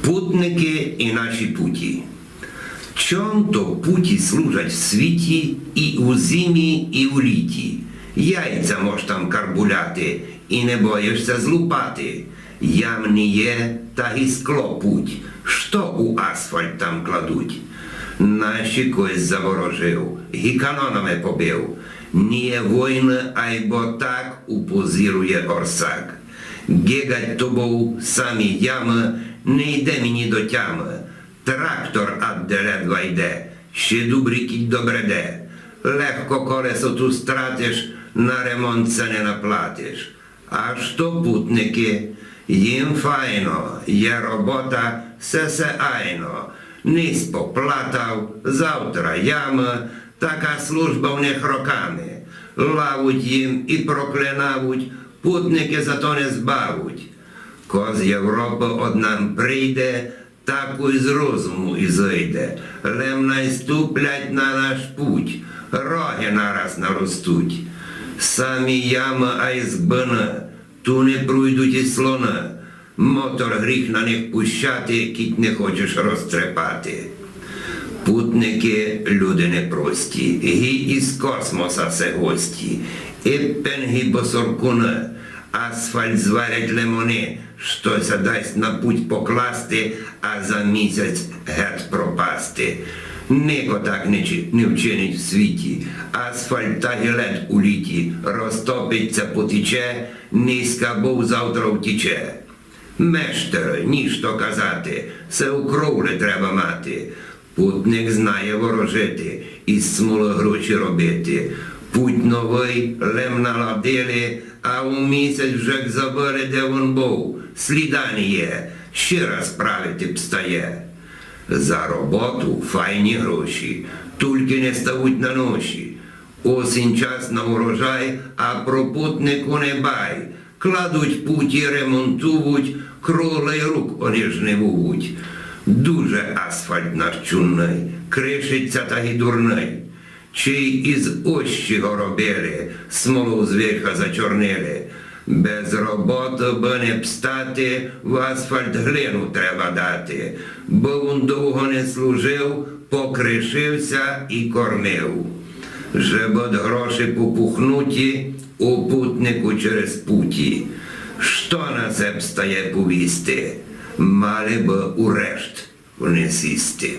Путники і наші путі. Чом то путі служать в світі і у зимі, і у літі? Яйця мож там карбуляти, і не боїшся злупати. Ям не є, та і скло путь, що у асфальт там кладуть. Наші кость заворожив, і канонами побив. Ніє войни, айбо так упозирує орсак. Гегать тобою самі ями, не йде мені до тями. Трактор адде ледва йде, ще дубрикіть добреде. Легко колесо ту стратиш, на ремонт це не наплатиш. А що путники? Їм файно, є робота, все айно. Низ поплатав, завтра ями, така служба в них роками. Лавуть їм і проклинавуть, путники зато не збавуть. Ко з Європи од нам прийде, таку з розуму і зійде. Лем наступлять на наш путь, роги нараз наростуть. Самі ями, а й збини, ту не пройдуть і слони. Мотор гріх на них пущати, кіть не хочеш розтрепати. Путники люди непрості, гі із космоса се гості. Іппен босоркуни, асфальт зварять лимони, щось дасть на путь покласти, а за місяць геть пропасти. Нико так не вчинить в світі, асфальт та гілет у літі, розтопиться, потіче, низька був завтра втіче. Мештери, ніщо казати, все у кровлі треба мати. Путник знає ворожити, із смоли гроші робити. Путь новий, лем наладили, а у місяць вже забере, де він був. Сліда не є, ще раз правити встає. За роботу файні гроші, тільки не ставуть на ноші. Осінь час на урожай, а про путнику не бай. Кладуть путі, ремонтують, круглий рук вони жнивуть. Дуже асфальт наш чунний, кришиться та й дурний. Чий із ощі го робили, смолу зверха зачорнили. Без роботи би не встати, в асфальт глину треба дати. Бо він довго не служив, покришився і кормив. Жебот гроші попухнуті, у путнику через путі. Що на це б стає повісти? Мали би урешт вони сісти.